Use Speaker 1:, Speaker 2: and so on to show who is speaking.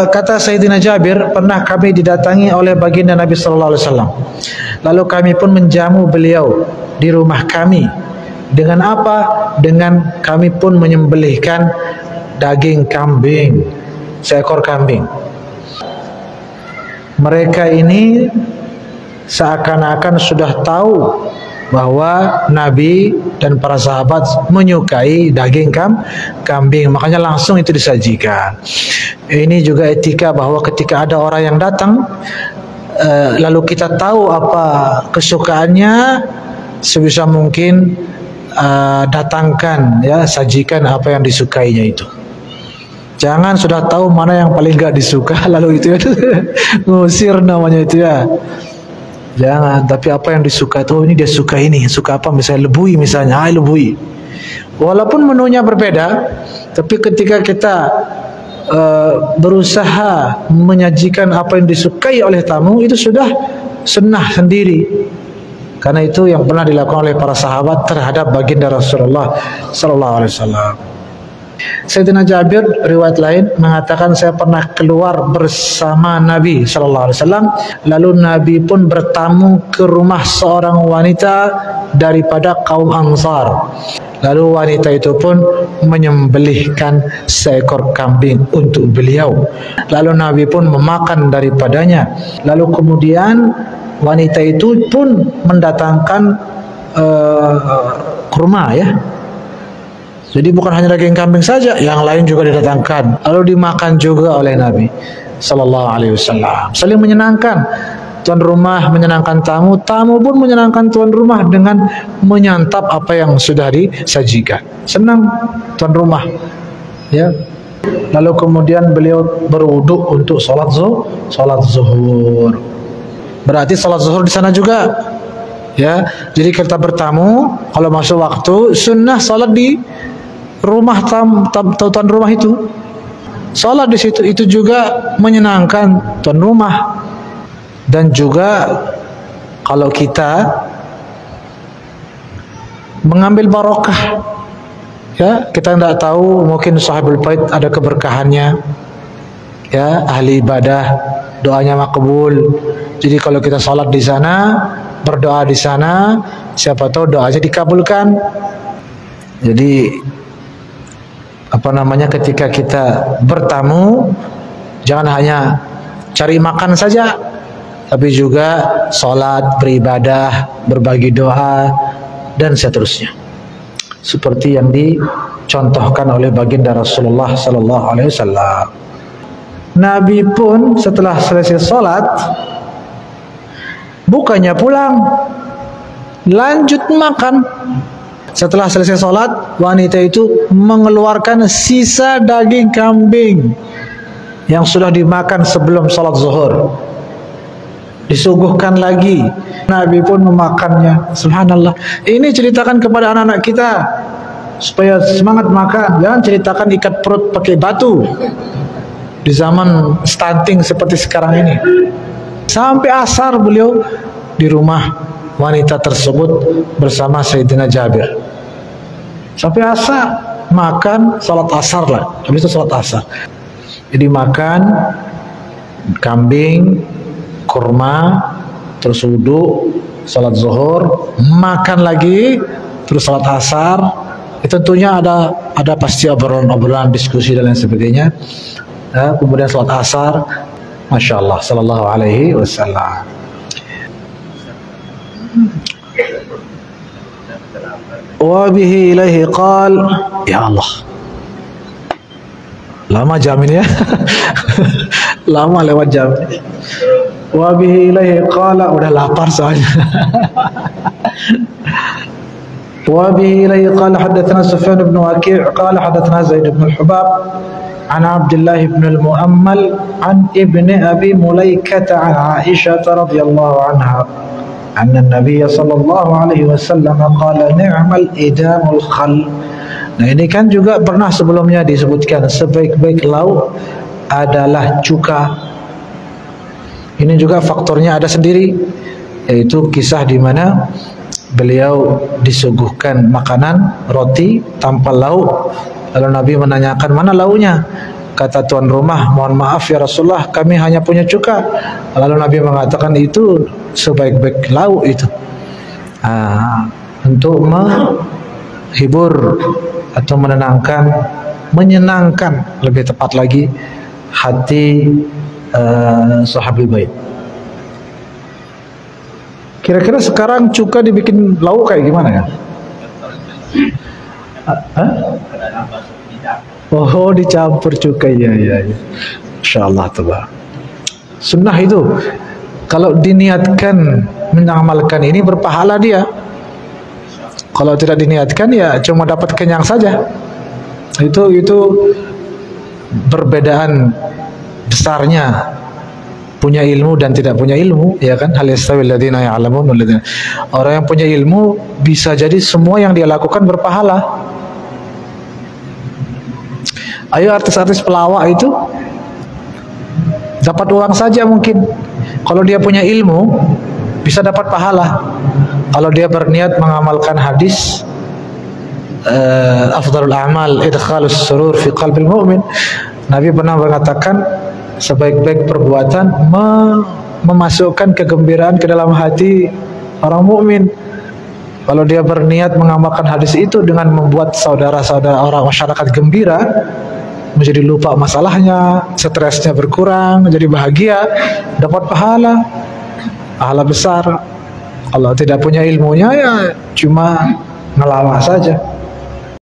Speaker 1: Kata Sayyidina Jabir, pernah kami didatangi oleh baginda Nabi sallallahu alaihi wasallam. Lalu kami pun menjamu beliau di rumah kami. Dengan apa? Dengan kami pun menyembelihkan daging kambing, seekor kambing. Mereka ini seakan-akan sudah tahu bahwa Nabi dan para sahabat menyukai daging kambing, makanya langsung itu disajikan. Ini juga etika bahwa ketika ada orang yang datang, lalu kita tahu apa kesukaannya, sebisa mungkin datangkan, ya, sajikan apa yang disukainya itu. Jangan sudah tahu mana yang paling gak disuka lalu itu ya ngusir namanya itu ya. Jangan, tapi apa yang disuka itu, ini dia suka ini, suka apa, misalnya lebui misalnya, lebui. Walaupun menunya berbeda, tapi ketika kita berusaha menyajikan apa yang disukai oleh tamu, itu sudah sunnah sendiri. Karena itu yang pernah dilakukan oleh para sahabat terhadap baginda Rasulullah sallallahu alaihi wasallam. Sayyidina Jabir riwayat lain mengatakan, saya pernah keluar bersama Nabi sallallahu alaihi wasallam, lalu Nabi pun bertamu ke rumah seorang wanita daripada kaum Ansar. Lalu wanita itu pun menyembelihkan seekor kambing untuk beliau. Lalu Nabi pun memakan daripadanya. Lalu kemudian wanita itu pun mendatangkan kurma, ya. Jadi bukan hanya daging kambing saja, yang lain juga didatangkan, lalu dimakan juga oleh Nabi sallallahu alaihi wasallam. Saling menyenangkan, tuan rumah menyenangkan tamu, tamu pun menyenangkan tuan rumah dengan menyantap apa yang sudah disajikan. Senang tuan rumah, ya. Lalu kemudian beliau berwudu untuk salat zuhur. Berarti salat zuhur di sana juga, ya. Jadi kita bertamu, kalau masuk waktu sunnah salat di rumah tuan rumah itu, salat di situ, itu juga menyenangkan tuan rumah. Dan juga kalau kita mengambil barokah, ya, kita tidak tahu, mungkin sahabul bait ada keberkahannya, ya, ahli ibadah, doanya makbul. Jadi kalau kita salat di sana, berdoa di sana, siapa tahu doanya dikabulkan. Jadi ketika kita bertamu, jangan hanya cari makan saja, tapi juga salat, beribadah, berbagi doa, dan seterusnya. Seperti yang dicontohkan oleh baginda Rasulullah sallallahu alaihi wasallam. Nabi pun setelah selesai salat, bukannya pulang, lanjut makan. Setelah selesai salat, wanita itu mengeluarkan sisa daging kambing yang sudah dimakan sebelum salat zuhur, disuguhkan lagi. Nabi pun memakannya. Subhanallah. Ini ceritakan kepada anak-anak kita supaya semangat makan. Jangan ceritakan ikat perut pakai batu di zaman stunting seperti sekarang ini. Sampai asar beliau di rumah wanita tersebut bersama Sayyidina Jabir. Sampai asar, makan, salat asar lah. Habis itu salat asar. Jadi makan kambing, kurma, terus wudu, salat zuhur, makan lagi, terus salat asar. Itu tentunya ada pasti obrolan-obrolan, diskusi dan lain sebagainya. Kemudian salat asar, Masya Allah, sallallahu alaihi wasallam. Wa bihi ilaihi qal, ya Allah, lama jam ini ya. Lama lewat jam. Wa bihi ilaihi qala, udah lapar soalnya. Wa bihi ilaihi qala hadatsana Sufyan bin Waqi' qala hadatsana Zaid bin Hubab an Abdullah bin al-Muammal an ibni Abi Mulaikah an Aisyah radhiyallahu anha anna Nabi sallallahu alaihi wasallam qala ni'mal idamul khal. Nah, ini kan juga pernah sebelumnya disebutkan, sebaik-baik lauk adalah cuka. Ini juga faktornya ada sendiri, yaitu kisah di mana beliau disuguhkan makanan roti tanpa lauk, lalu Nabi menanyakan mana lauknya, Kata tuan rumah, mohon maaf ya Rasulullah, kami hanya punya cuka. Lalu Nabi mengatakan itu sebaik-baik lauk itu. Untuk menghibur atau menyenangkan lebih tepat lagi hati sahabil bait. Kira-kira sekarang cuka dibikin lauk kayak gimana ya? Oh, dicampur cuka, ya. Insyaallah tuh. Sunnah itu kalau diniatkan mengamalkan ini berpahala dia. Kalau tidak diniatkan ya cuma dapat kenyang saja. Itu perbedaan besarnya punya ilmu dan tidak punya ilmu, ya kan? Hal yastawil ladzina ya'lamun wal ladzina. Orang yang punya ilmu bisa jadi semua yang dia lakukan berpahala. Ayo artis-artis pelawak itu dapat uang saja mungkin. Kalau dia punya ilmu bisa dapat pahala. Kalau dia berniat mengamalkan hadis afdalul a'mal idkhalus surur fi qalbil mu'min. Nabi pernah mengatakan sebaik-baik perbuatan memasukkan kegembiraan ke dalam hati orang mukmin. Kalau dia berniat mengamalkan hadis itu dengan membuat saudara-saudara orang masyarakat gembira, menjadi lupa masalahnya, stresnya berkurang, jadi bahagia, dapat pahala besar. Kalau tidak punya ilmunya ya cuma ngelawak saja.